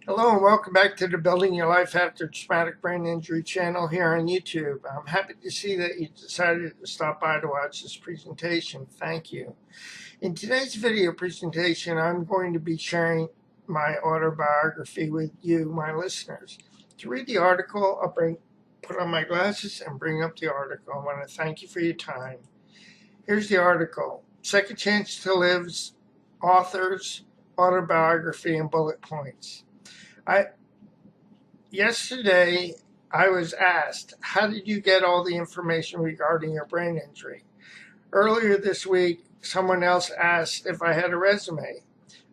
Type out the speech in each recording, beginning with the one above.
Hello and welcome back to the Building Your Life After Traumatic Brain Injury channel here on YouTube. I'm happy to see that you decided to stop by to watch this presentation. Thank you. In today's video presentation, I'm going to be sharing my autobiography with you, my listeners. To read the article, put on my glasses and bring up the article. I want to thank you for your time. Here's the article. Second Chance to Live's author's autobiography and bullet points. Yesterday, I was asked, how did you get all the information regarding your brain injury? Earlier this week, someone else asked if I had a resume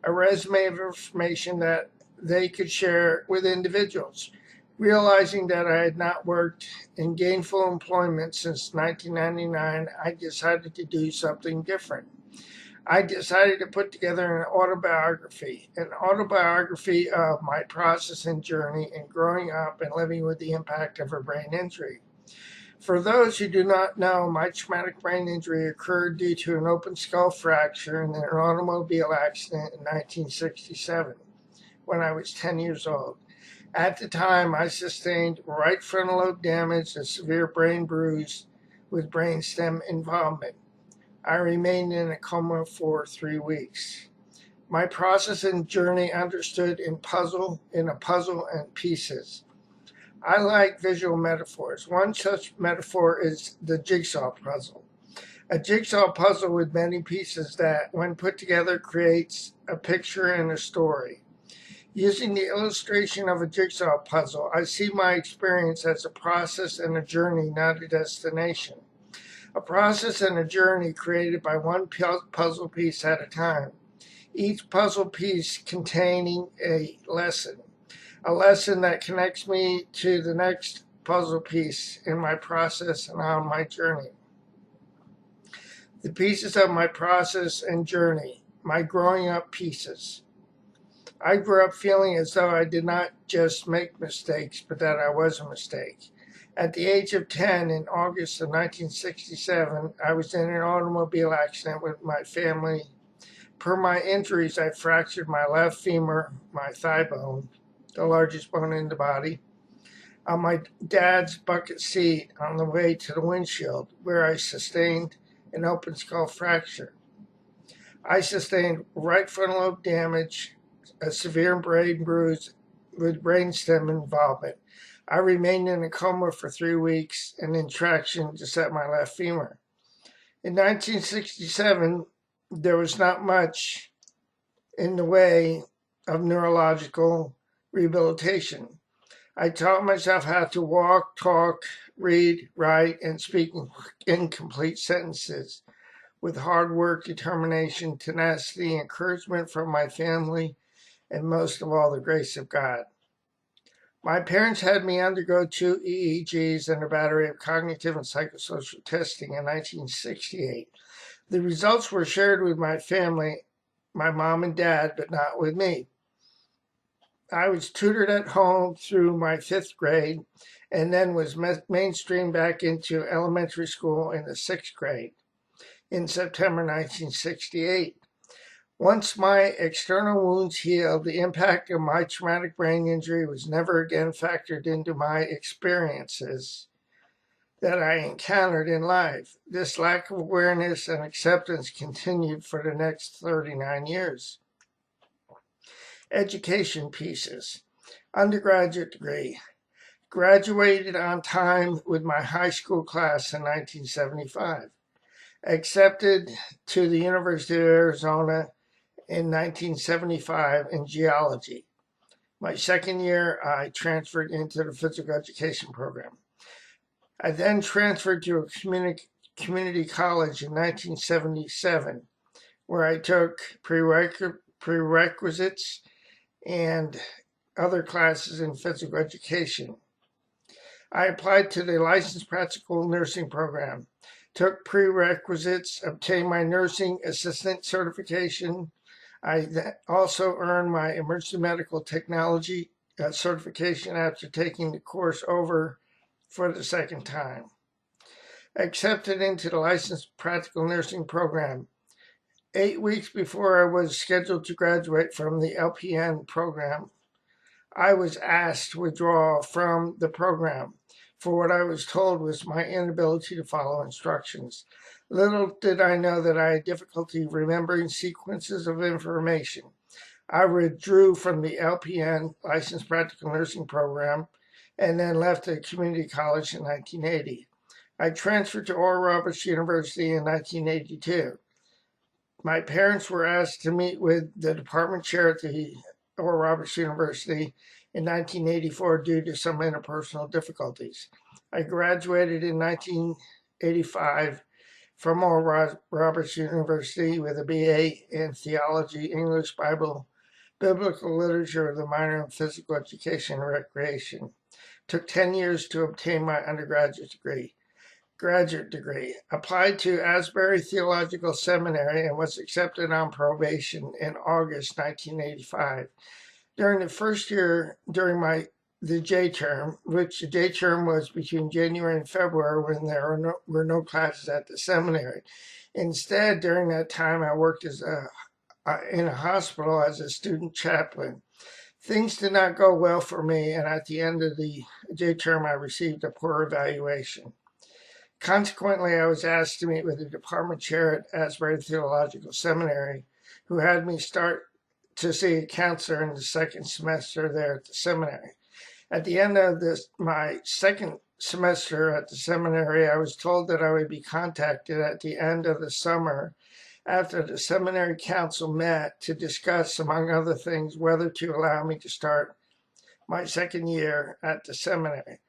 of information that they could share with individuals. Realizing that I had not worked in gainful employment since 1999, I decided to do something different. I decided to put together an autobiography of my process and journey in growing up and living with the impact of a brain injury. For those who do not know, my traumatic brain injury occurred due to an open skull fracture in an automobile accident in 1967 when I was 10 years old. At the time, I sustained right frontal lobe damage, a severe brain bruise with brainstem involvement. I remained in a coma for 3 weeks. My process and journey understood in a puzzle and pieces. I like visual metaphors. One such metaphor is the jigsaw puzzle. A jigsaw puzzle with many pieces that, when put together, creates a picture and a story. Using the illustration of a jigsaw puzzle, I see my experience as a process and a journey, not a destination. A process and a journey created by one puzzle piece at a time. Each puzzle piece containing a lesson that connects me to the next puzzle piece in my process and on my journey. The pieces of my process and journey, my growing up pieces. I grew up feeling as though I did not just make mistakes, but that I was a mistake. At the age of 10, in August of 1967, I was in an automobile accident with my family. Per my injuries, I fractured my left femur, my thigh bone, the largest bone in the body, on my dad's bucket seat on the way to the windshield, where I sustained an open skull fracture. I sustained right frontal lobe damage, a severe brain bruise with brainstem involvement. I remained in a coma for 3 weeks and in traction to set my left femur. In 1967, there was not much in the way of neurological rehabilitation. I taught myself how to walk, talk, read, write, and speak in complete sentences with hard work, determination, tenacity, encouragement from my family, and most of all, the grace of God. My parents had me undergo 2 EEGs and a battery of cognitive and psychosocial testing in 1968. The results were shared with my family, my mom and dad, but not with me. I was tutored at home through my 5th grade and then was mainstreamed back into elementary school in the 6th grade in September 1968. Once my external wounds healed, the impact of my traumatic brain injury was never again factored into my experiences that I encountered in life. This lack of awareness and acceptance continued for the next 39 years. Education pieces. Undergraduate degree. Graduated on time with my high school class in 1975. Accepted to the University of Arizona in 1975 in geology. My second year, I transferred into the physical education program. I then transferred to a community college in 1977, where I took prerequisites and other classes in physical education. I applied to the licensed practical nursing program, took prerequisites, obtained my nursing assistant certification. I also earned my emergency medical technology certification after taking the course over for the second time. Accepted into the licensed practical nursing program. 8 weeks before I was scheduled to graduate from the LPN program, I was asked to withdraw from the program for what I was told was my inability to follow instructions. Little did I know that I had difficulty remembering sequences of information. I withdrew from the LPN, Licensed Practical Nursing Program, and then left the community college in 1980. I transferred to Oral Roberts University in 1982. My parents were asked to meet with the department chair at the Oral Roberts University in 1984 due to some interpersonal difficulties. I graduated in 1985 from Oral Roberts University with a BA in Theology, English, Bible, Biblical Literature with a minor in Physical Education and Recreation. Took 10 years to obtain my undergraduate degree. Graduate degree. Applied to Asbury Theological Seminary and was accepted on probation in August 1985. During the first year, during the J term, which the J term was between January and February when there were no classes at the seminary. Instead, during that time, I worked in a hospital as a student chaplain. Things did not go well for me, and at the end of the J term, I received a poor evaluation. Consequently, I was asked to meet with the department chair at Asbury Theological Seminary, who had me start to see a counselor in the second semester there at the seminary. At the end of my second semester at the seminary, I was told that I would be contacted at the end of the summer after the seminary council met to discuss, among other things, whether to allow me to start my second year at the seminary.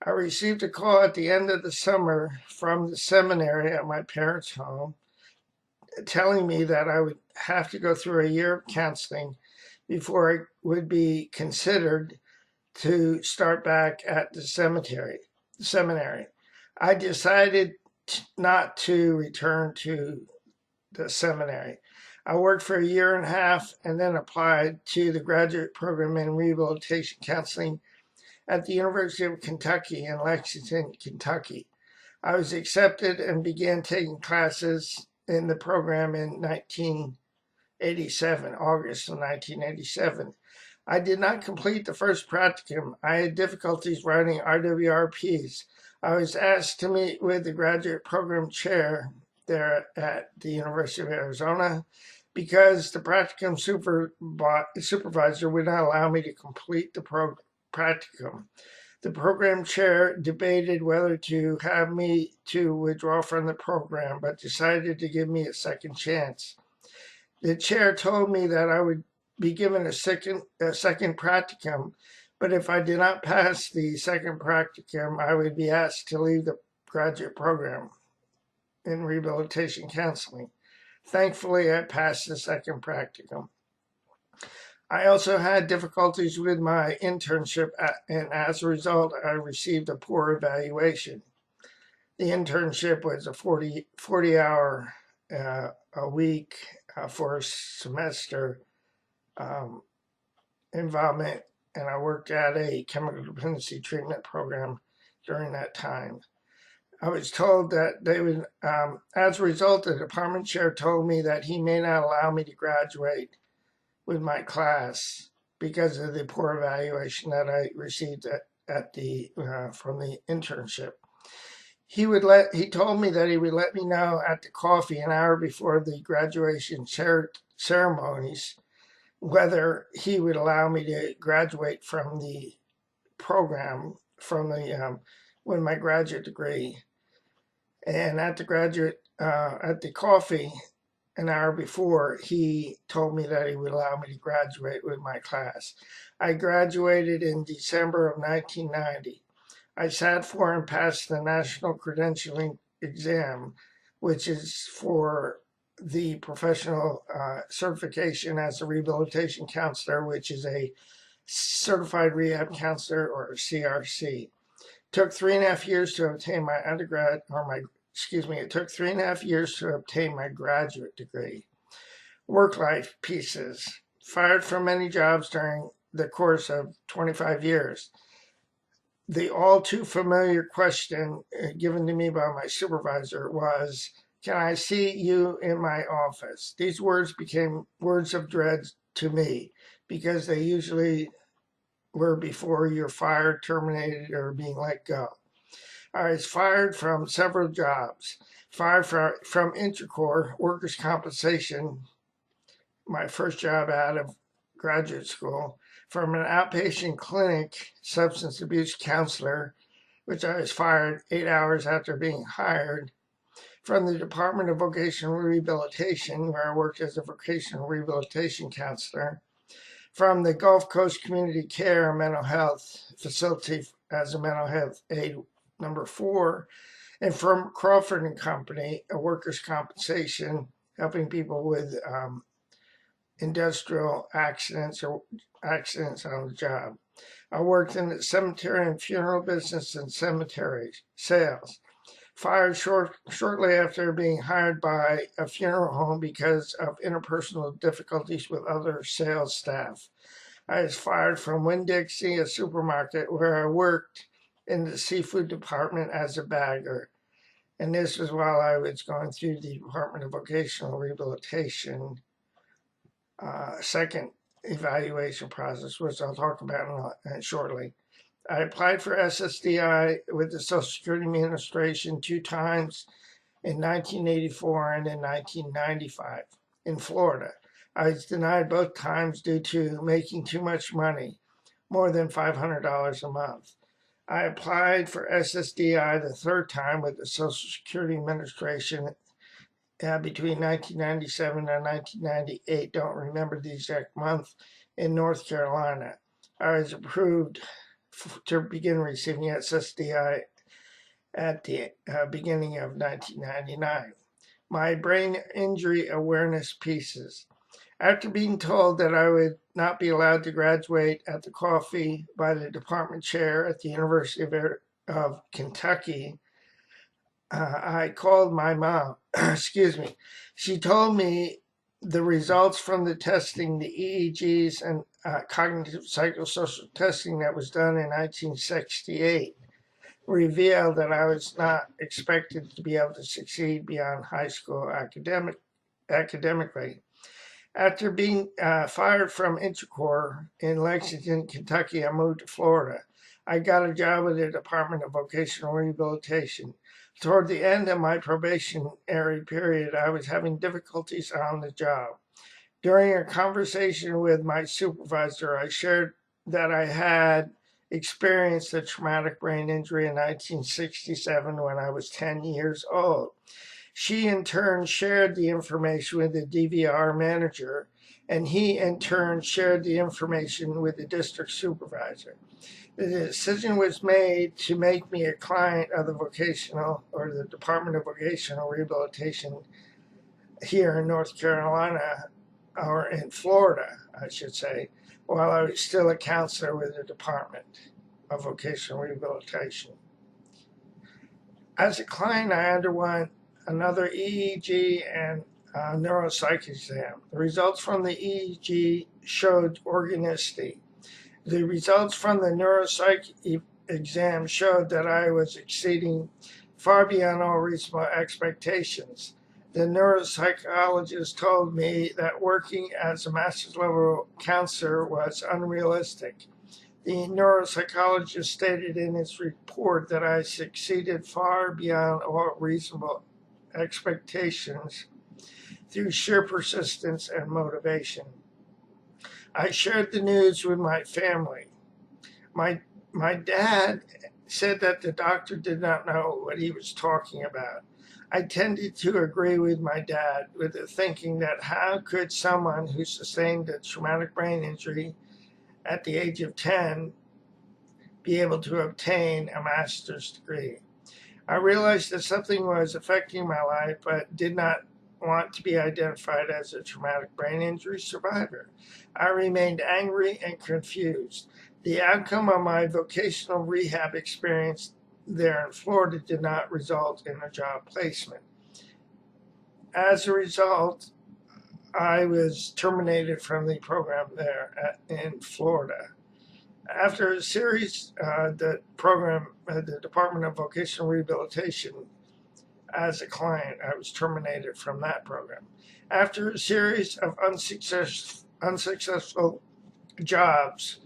I received a call at the end of the summer from the seminary at my parents' home telling me that I would have to go through a year of counseling before I would be considered to start back at the seminary. I decided not to return to the seminary. I worked for a year and a half and then applied to the graduate program in rehabilitation counseling at the University of Kentucky in Lexington, Kentucky. I was accepted and began taking classes in the program in 1987, August of 1987. I did not complete the first practicum. I had difficulties writing IWRPs. I was asked to meet with the graduate program chair there at the University of Arizona because the practicum supervisor would not allow me to complete the practicum. The program chair debated whether to have me to withdraw from the program, but decided to give me a second chance. The chair told me that I would be given a second practicum, but if I did not pass the second practicum, I would be asked to leave the graduate program in rehabilitation counseling. Thankfully, I passed the second practicum. I also had difficulties with my internship, and as a result, I received a poor evaluation. The internship was a 40-hour a week for a semester involvement, and I worked at a chemical dependency treatment program during that time. I was told that they would, as a result, the department chair told me that he may not allow me to graduate with my class because of the poor evaluation that I received from the internship. He told me that he would let me know at the coffee an hour before the graduation ceremonies whether he would allow me to graduate from the program with my graduate degree. And at the coffee an hour before, he told me that he would allow me to graduate with my class. I graduated in December of 1990. I sat for and passed the National Credentialing Exam, which is for the professional certification as a rehabilitation counselor, which is a certified rehab counselor, or a CRC. It took 3.5 years to obtain my it took 3.5 years to obtain my graduate degree. Work life pieces. Fired from many jobs during the course of 25 years. The all too familiar question given to me by my supervisor was, "Can I see you in my office?" These words became words of dread to me because they usually were before you're fired, terminated, or being let go. I was fired from several jobs. Fired from Intercorps, workers' compensation, my first job out of graduate school, from an outpatient clinic substance abuse counselor, which I was fired 8 hours after being hired, from the Department of Vocational Rehabilitation, where I worked as a vocational rehabilitation counselor, from the Gulf Coast Community Care Mental Health Facility as a mental health aide number 4, and from Crawford and Company, a workers' compensation, helping people with industrial accidents or accidents on the job. I worked in the cemetery and funeral business and cemetery sales. Fired shortly after being hired by a funeral home because of interpersonal difficulties with other sales staff. I was fired from Winn-Dixie, a supermarket where I worked in the seafood department as a bagger. And this was while I was going through the Department of Vocational Rehabilitation second evaluation process, which I'll talk about shortly. I applied for SSDI with the Social Security Administration 2 times in 1984 and in 1995 in Florida. I was denied both times due to making too much money, more than $500 a month. I applied for SSDI the 3rd time with the Social Security Administration between 1997 and 1998, don't remember the exact month, in North Carolina. I was approved to begin receiving SSDI at the beginning of 1999. My brain injury awareness pieces. After being told that I would not be allowed to graduate at the coffee by the department chair at the University of Kentucky, I called my mom. Excuse me. She told me the results from the testing, the EEGs and cognitive psychosocial testing that was done in 1968, revealed that I was not expected to be able to succeed beyond high school academically. After being fired from Intercorps in Lexington, Kentucky, I moved to Florida. I got a job with the Department of Vocational Rehabilitation. Toward the end of my probationary period, I was having difficulties on the job. During a conversation with my supervisor, I shared that I had experienced a traumatic brain injury in 1967 when I was 10 years old. She in turn shared the information with the DVR manager, and he in turn shared the information with the district supervisor. The decision was made to make me a client of the the Department of Vocational Rehabilitation here in North Carolina, or in Florida, I should say, while I was still a counselor with the Department of Vocational Rehabilitation. As a client, I underwent another EEG and neuropsych exam. The results from the EEG showed organicity. The results from the neuropsych exam showed that I was exceeding far beyond all reasonable expectations. The neuropsychologist told me that working as a master's level counselor was unrealistic. The neuropsychologist stated in his report that I succeeded far beyond all reasonable expectations through sheer persistence and motivation. I shared the news with my family. My dad said that the doctor did not know what he was talking about. I tended to agree with my dad with the thinking that how could someone who sustained a traumatic brain injury at the age of 10 be able to obtain a master's degree? I realized that something was affecting my life, but did not want to be identified as a traumatic brain injury survivor. I remained angry and confused. The outcome of my vocational rehab experience there in Florida did not result in a job placement. As a result, I was terminated from the program there in Florida. After a series, the Department of Vocational Rehabilitation, as a client, I was terminated from that program. After a series of unsuccessful jobs,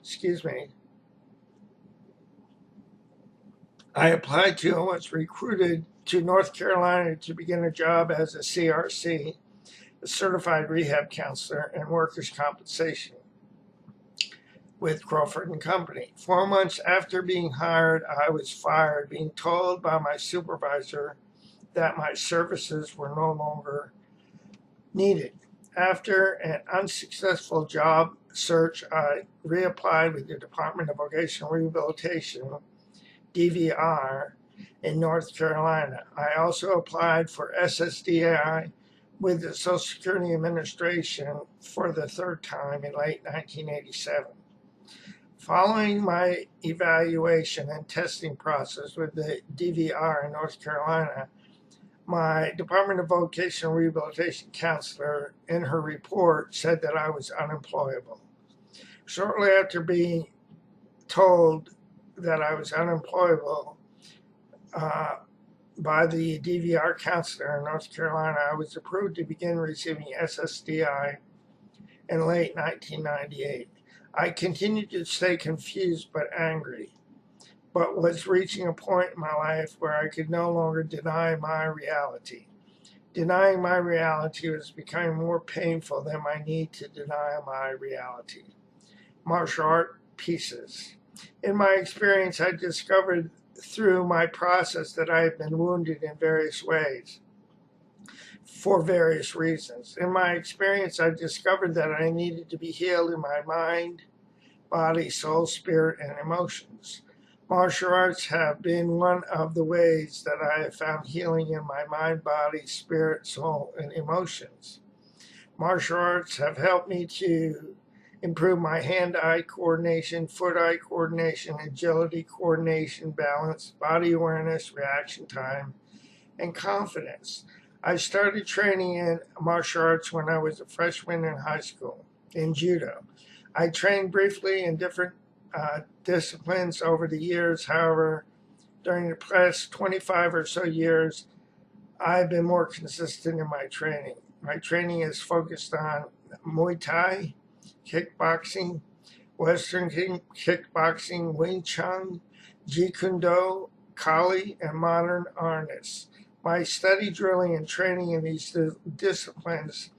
I applied to and was recruited to North Carolina to begin a job as a CRC, a certified rehab counselor, and workers' compensation with Crawford and Company. 4 months after being hired, I was fired, being told by my supervisor that my services were no longer needed. After an unsuccessful job search, I reapplied with the Department of Vocational Rehabilitation, DVR, in North Carolina. I also applied for SSDI with the Social Security Administration for the third time in late 1987. Following my evaluation and testing process with the DVR in North Carolina, my Department of Vocational Rehabilitation counselor, in her report, said that I was unemployable. Shortly after being told that I was unemployable by the DVR counselor in North Carolina, I was approved to begin receiving SSDI in late 1998. I continued to stay confused but angry, but was reaching a point in my life where I could no longer deny my reality. Denying my reality was becoming more painful than my need to deny my reality. Martial art pieces. In my experience, I discovered through my process that I have been wounded in various ways for various reasons. In my experience, I discovered that I needed to be healed in my mind, body, soul, spirit, and emotions. Martial arts have been one of the ways that I have found healing in my mind, body, spirit, soul, and emotions. Martial arts have helped me to improve my hand-eye coordination, foot-eye coordination, agility, coordination, balance, body awareness, reaction time, and confidence. I started training in martial arts when I was a freshman in high school in judo. I trained briefly in different disciplines over the years. However, during the past 25 or so years, I've been more consistent in my training. My training is focused on Muay Thai, kickboxing, Western kickboxing, Wing Chun, Jeet Kune Do, Kali, and modern arnis. My study, drilling, and training in these disciplines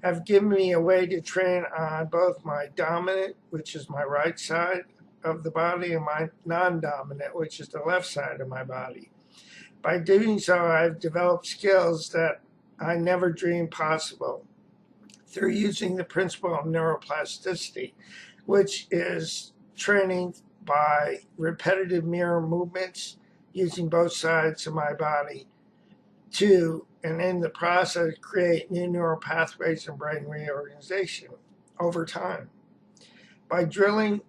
have given me a way to train on both my dominant, which is my right side of the body, and my non-dominant, which is the left side of my body. By doing so, I've developed skills that I never dreamed possible through using the principle of neuroplasticity, which is training by repetitive mirror movements using both sides of my body to, and in the process, create new neural pathways and brain reorganization over time. By drilling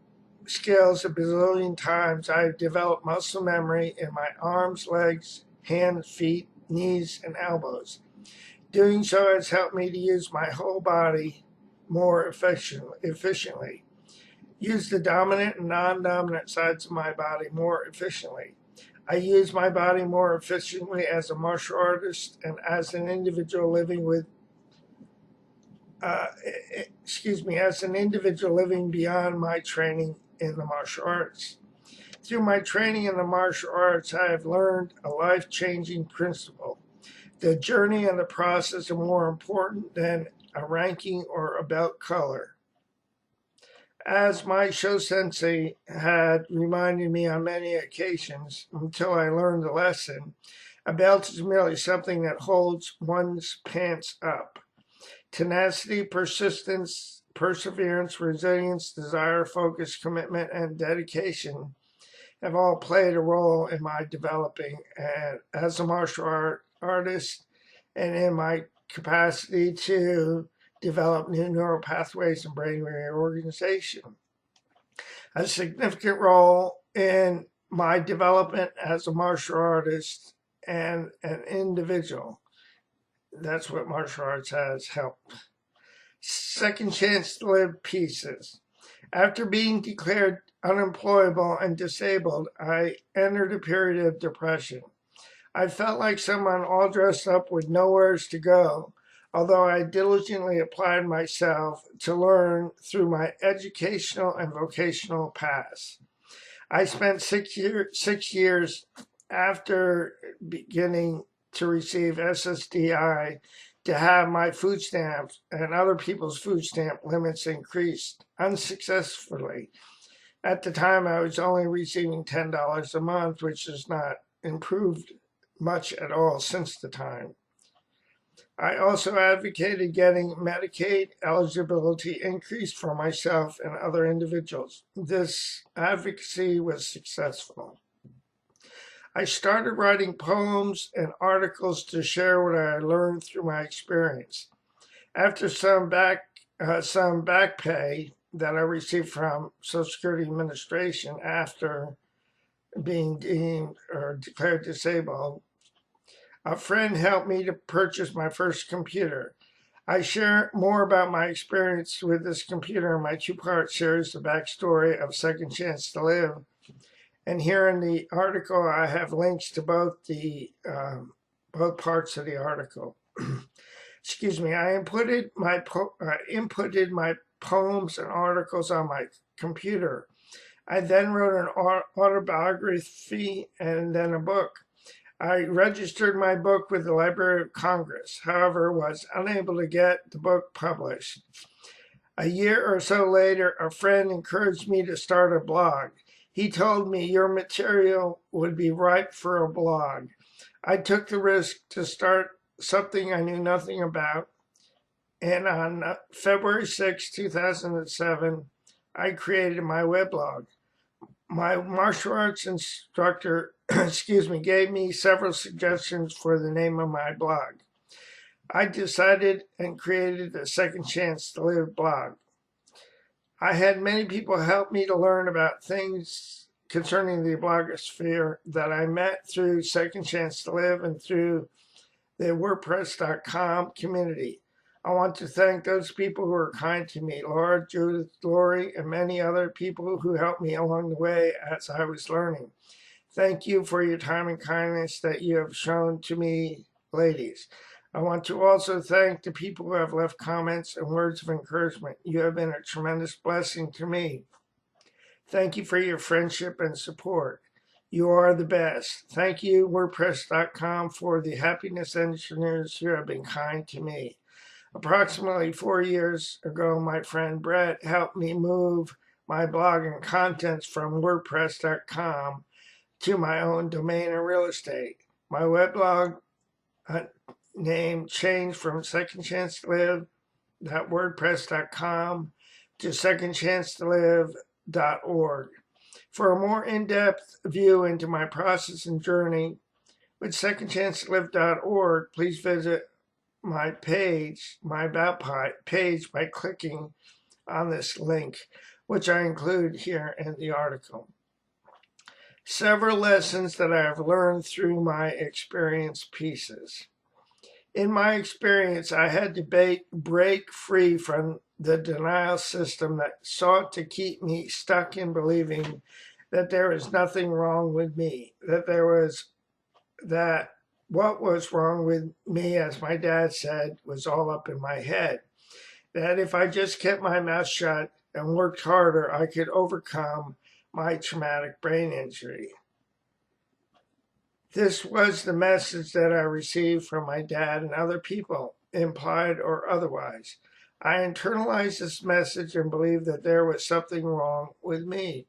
skills a bazillion times, I've developed muscle memory in my arms, legs, hands, feet, knees, and elbows. Doing so has helped me to use my whole body more efficiently. Use the dominant and non-dominant sides of my body more efficiently. I use my body more efficiently as a martial artist and as an individual living with, as an individual living beyond my training in the martial arts. Through my training in the martial arts, I have learned a life-changing principle. The journey and the process are more important than a ranking or a belt color. As my show sensei had reminded me on many occasions until I learned the lesson, a belt is merely something that holds one's pants up. Tenacity, persistence, perseverance, resilience, desire, focus, commitment, and dedication have all played a role in my developing as a martial artist and in my capacity to develop new neural pathways and brain reorganization. A significant role in my development as a martial artist and an individual. That's what martial arts has helped. Second chance to live pieces. After being declared unemployable and disabled, I entered a period of depression. I felt like someone all dressed up with nowhere to go, although I diligently applied myself to learn through my educational and vocational paths. I spent 6 years after beginning to receive SSDI, to have my food stamps and other people's food stamp limits increased unsuccessfully. At the time, I was only receiving $10 a month, which has not improved much at all since the time. I also advocated getting Medicaid eligibility increased for myself and other individuals. This advocacy was successful. I started writing poems and articles to share what I learned through my experience. After some back pay that I received from Social Security Administration after being deemed or declared disabled, a friend helped me to purchase my first computer. I share more about my experience with this computer in my two-part series, The Backstory of Second Chance to Live. And here in the article, I have links to both parts of the article. Excuse me. I inputted my poems and articles on my computer. I then wrote an autobiography and then a book. I registered my book with the Library of Congress, however, was unable to get the book published. A year or so later, a friend encouraged me to start a blog. He told me your material would be ripe for a blog. I took the risk to start something I knew nothing about, and on February 6, 2007, I created my weblog. My martial arts instructor, gave me several suggestions for the name of my blog. I decided and created the Second Chance to Live blog. I had many people help me to learn about things concerning the blogosphere that I met through Second Chance to Live and through the WordPress.com community. I want to thank those people who were kind to me, Laura, Judith, Lori, and many other people who helped me along the way as I was learning. Thank you for your time and kindness that you have shown to me, ladies. I want to also thank the people who have left comments and words of encouragement. You have been a tremendous blessing to me. Thank you for your friendship and support. You are the best. Thank you, WordPress.com, for the happiness engineers who have been kind to me. Approximately 4 years ago, my friend Brett helped me move my blog and contents from WordPress.com to my own domain and real estate. My weblog name changed from secondchancetolive.wordpress.com to secondchancetolive.org. For a more in-depth view into my process and journey with secondchancetolive.org, please visit my page, my About page, by clicking on this link, which I include here in the article. Several lessons that I have learned through my experience pieces. In my experience, I had to break free from the denial system that sought to keep me stuck in believing that there was nothing wrong with me, that what was wrong with me, as my dad said, was all up in my head. That if I just kept my mouth shut and worked harder, I could overcome my traumatic brain injury. This was the message that I received from my dad and other people, implied or otherwise. I internalized this message and believed that there was something wrong with me.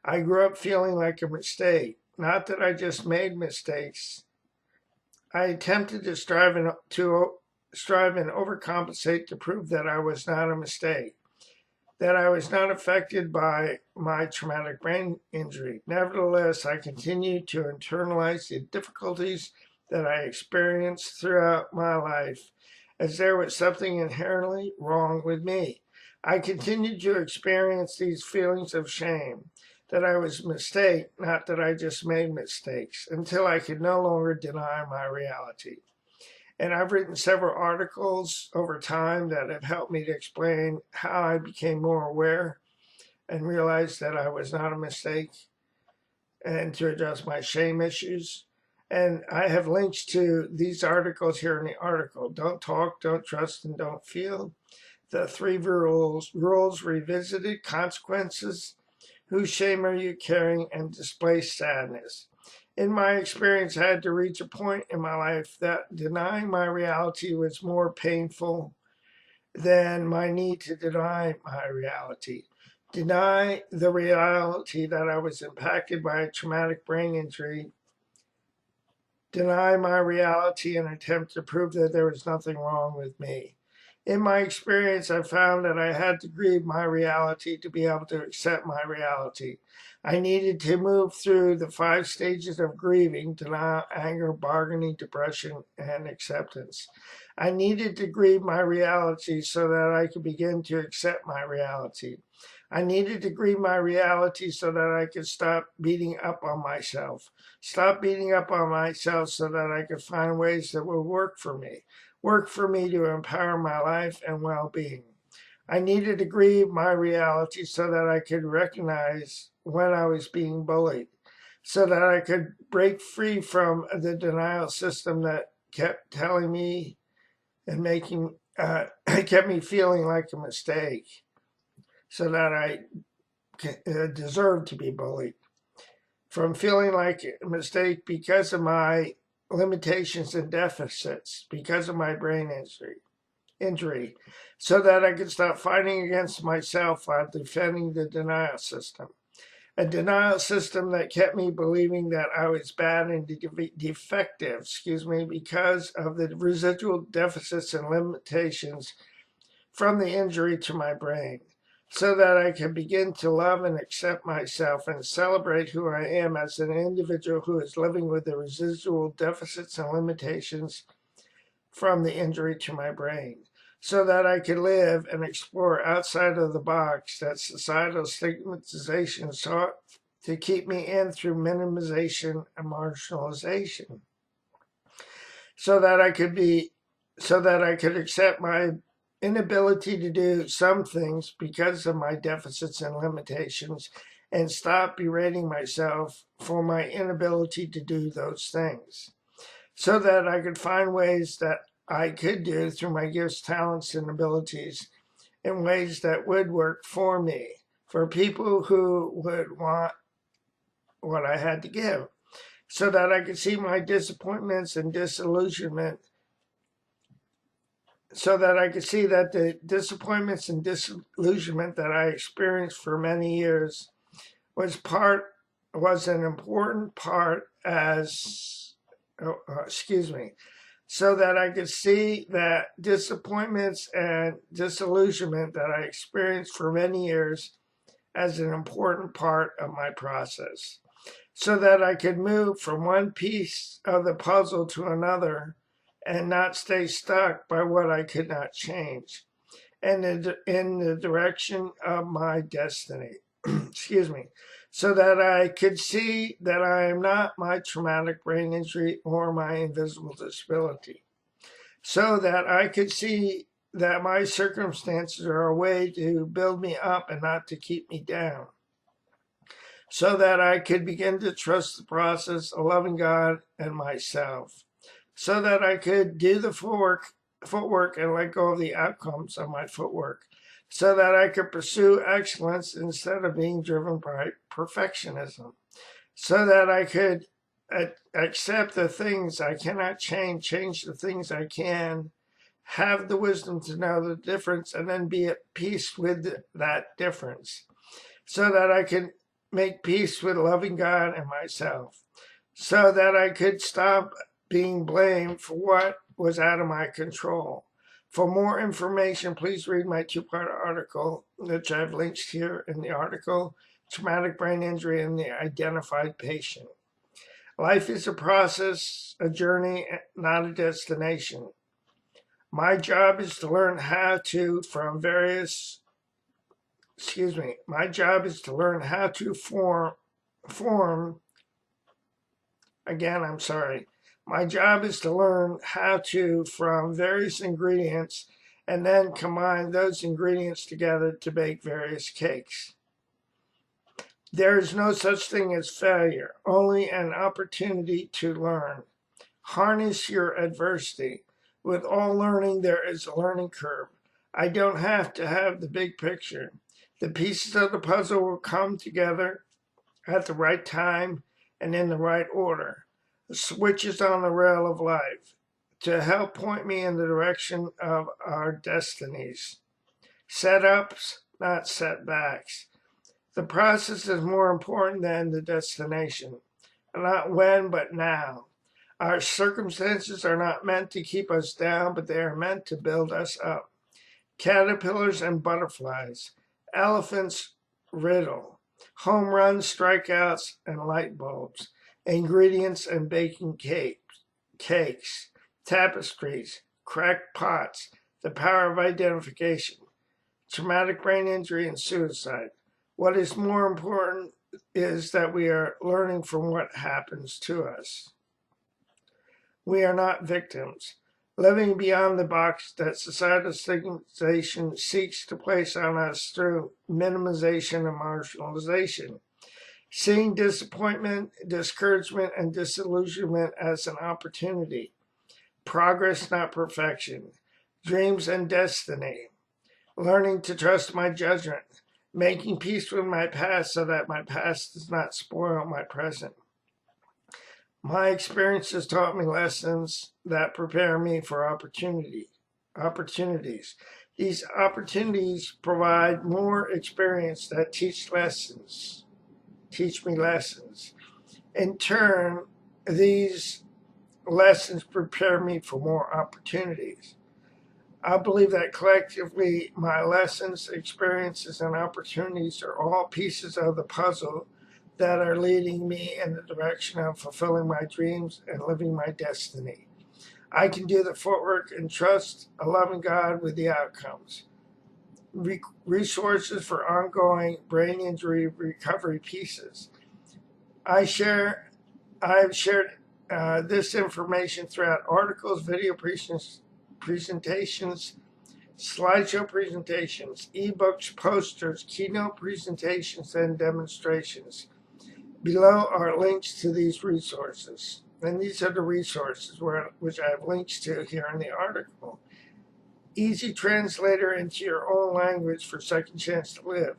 I grew up feeling like a mistake, not that I just made mistakes. I attempted to strive and overcompensate to prove that I was not a mistake, that I was not affected by my traumatic brain injury. Nevertheless, I continued to internalize the difficulties that I experienced throughout my life, as there was something inherently wrong with me. I continued to experience these feelings of shame, that I was a mistake, not that I just made mistakes, until I could no longer deny my reality. And I've written several articles over time that have helped me to explain how I became more aware and realized that I was not a mistake, and to address my shame issues. And I have links to these articles here in the article. Don't talk, don't trust, and don't feel. The 3 rules revisited, consequences, whose shame are you carrying, and displaced sadness. In my experience, I had to reach a point in my life that denying my reality was more painful than my need to deny my reality. Deny the reality that I was impacted by a traumatic brain injury. Deny my reality and attempt to prove that there was nothing wrong with me. In my experience, I found that I had to grieve my reality to be able to accept my reality. I needed to move through the 5 stages of grieving: denial, anger, bargaining, depression, and acceptance. I needed to grieve my reality so that I could begin to accept my reality. I needed to grieve my reality so that I could stop beating up on myself. Stop beating up on myself so that I could find ways that will work for me to empower my life and well-being. I needed to grieve my reality so that I could recognize when I was being bullied, so that I could break free from the denial system that kept telling me and making kept me feeling like a mistake, so that I deserved to be bullied. From feeling like a mistake because of my limitations and deficits, because of my brain injury, so that I could stop fighting against myself while defending the denial system. A denial system that kept me believing that I was bad and defective, because of the residual deficits and limitations from the injury to my brain, so that I can begin to love and accept myself and celebrate who I am as an individual who is living with the residual deficits and limitations from the injury to my brain, so that I could live and explore outside of the box that societal stigmatization sought to keep me in through minimization and marginalization, so that I could accept my inability to do some things because of my deficits and limitations and stop berating myself for my inability to do those things, so that I could find ways that I could do through my gifts, talents, and abilities in ways that would work for me, for people who would want what I had to give, so that I could see my disappointments and disillusionment, so that I could see that the disappointments and disillusionment that I experienced for many years was an important part so that I could see that disappointments and disillusionment that I experienced for many years as an important part of my process, so that I could move from one piece of the puzzle to another and not stay stuck by what I could not change, and in the direction of my destiny. So that I could see that I am not my traumatic brain injury or my invisible disability, so that I could see that my circumstances are a way to build me up and not to keep me down, so that I could begin to trust the process of loving God and myself, so that I could do the footwork and let go of the outcomes of my footwork, so that I could pursue excellence instead of being driven by perfectionism, so that I could accept the things I cannot change the things I can, have the wisdom to know the difference, and then be at peace with that difference, so that I can make peace with loving God and myself, so that I could stop being blamed for what was out of my control. For more information, please read my 2-part article, which I've linked here in the article, Traumatic Brain Injury and the Identified Patient. Life is a process, a journey, not a destination. My job is to learn how to form, my job is to learn how to from various ingredients and then combine those ingredients together to bake various cakes. There is no such thing as failure, only an opportunity to learn. Harness your adversity. With all learning, there is a learning curve. I don't have to have the big picture. The pieces of the puzzle will come together at the right time and in the right order. Switches on the rail of life to help point me in the direction of our destinies. Setups, not setbacks. The process is more important than the destination. Not when, but now. Our circumstances are not meant to keep us down, but they are meant to build us up. Caterpillars and butterflies, elephants, riddle, home runs, strikeouts, and light bulbs, ingredients and baking cakes, tapestries, cracked pots, the power of identification, traumatic brain injury, and suicide. What is more important is that we are learning from what happens to us. We are not victims, living beyond the box that societal stigmatization seeks to place on us through minimization and marginalization. Seeing disappointment, discouragement, and disillusionment as an opportunity. Progress, not perfection. Dreams and destiny. Learning to trust my judgment. Making peace with my past so that my past does not spoil my present. My experiences taught me lessons that prepare me for opportunities. These opportunities provide more experience that teach me lessons. In turn, these lessons prepare me for more opportunities. I believe that collectively, my lessons, experiences, and opportunities are all pieces of the puzzle that are leading me in the direction of fulfilling my dreams and living my destiny. I can do the footwork and trust a loving God with the outcomes. Resources for ongoing brain injury recovery pieces. I've shared this information throughout articles, video presentations, slideshow presentations, ebooks, posters, keynote presentations, and demonstrations. Below are links to these resources. And these are the resources which I have links to here in the article. Easy translator into your own language for Second Chance to Live.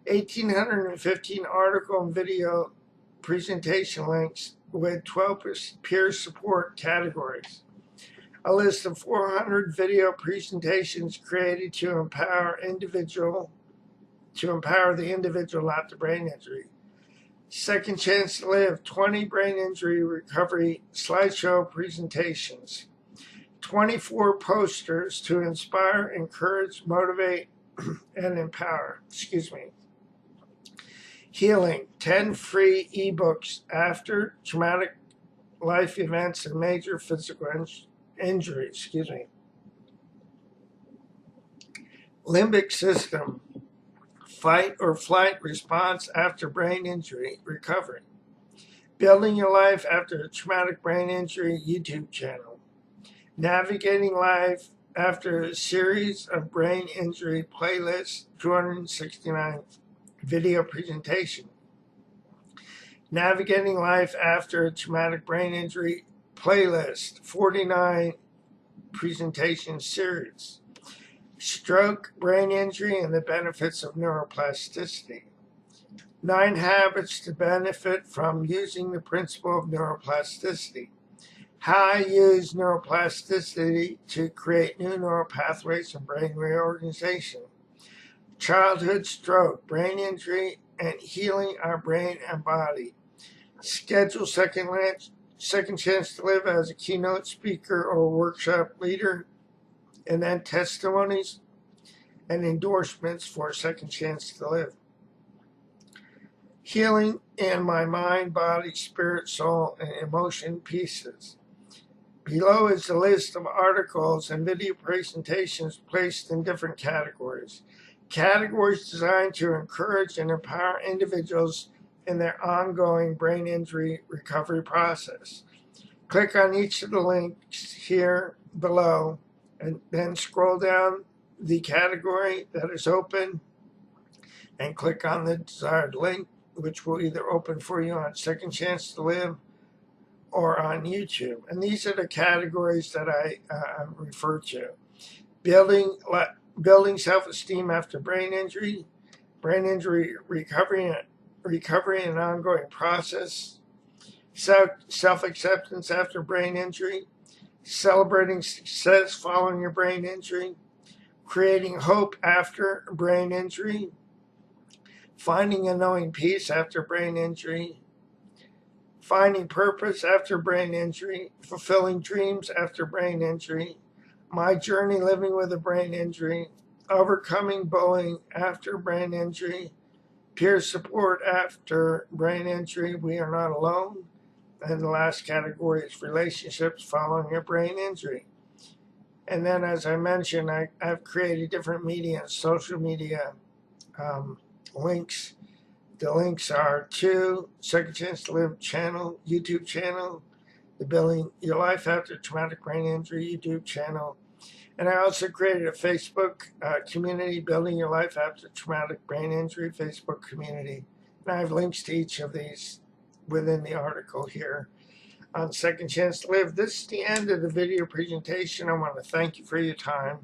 1,815 article and video presentation links with 12 peer support categories. A list of 400 video presentations created to empower the individual, not the brain injury. Second Chance to Live, 20 brain injury recovery slideshow presentations. 24 posters to inspire, encourage, motivate, and empower. Healing, 10 free ebooks after traumatic life events and major physical injury. Limbic system, fight or flight response after brain injury recovery. Building your life after a traumatic brain injury YouTube channel. Navigating life after a series of brain injury playlists, 269 video presentation. Navigating life after a traumatic brain injury playlist, 49 presentation series. Stroke, brain injury, and the benefits of neuroplasticity. 9 habits to benefit from using the principle of neuroplasticity. How I use neuroplasticity to create new neural pathways and brain reorganization. Childhood stroke, brain injury, and healing our brain and body. Schedule Second Chance to Live as a keynote speaker or workshop leader. And then testimonies and endorsements for Second Chance to Live. Healing in my mind, body, spirit, soul, and emotion pieces. Below is a list of articles and video presentations placed in different categories. Categories designed to encourage and empower individuals in their ongoing brain injury recovery process. Click on each of the links here below and then scroll down the category that is open and click on the desired link, which will either open for you on Second Chance to Live or on YouTube. And these are the categories that I refer to. Building self-esteem after brain injury recovery and ongoing process, self-acceptance after brain injury, celebrating success following your brain injury, creating hope after brain injury, finding and knowing peace after brain injury, finding purpose after brain injury, fulfilling dreams after brain injury, my journey living with a brain injury, overcoming bullying after brain injury, peer support after brain injury, we are not alone. And the last category is relationships following a brain injury. And then, as I mentioned, I've created different media, social media links. The links are to Second Chance to Live channel, YouTube channel, the Building Your Life After Traumatic Brain Injury YouTube channel. And I also created a Facebook community, Building Your Life After Traumatic Brain Injury Facebook community. And I have links to each of these within the article here on Second Chance to Live. This is the end of the video presentation. I want to thank you for your time.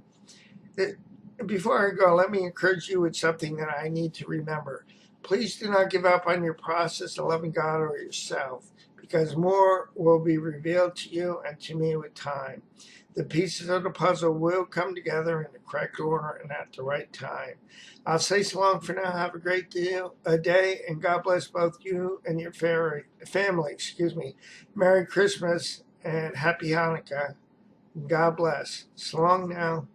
Before I go, let me encourage you with something that I need to remember. Please do not give up on your process of loving God or yourself, because more will be revealed to you and to me with time. The pieces of the puzzle will come together in the correct order and at the right time. I'll say so long for now. Have a great day, and God bless both you and your family. Merry Christmas and Happy Hanukkah. God bless. So long now.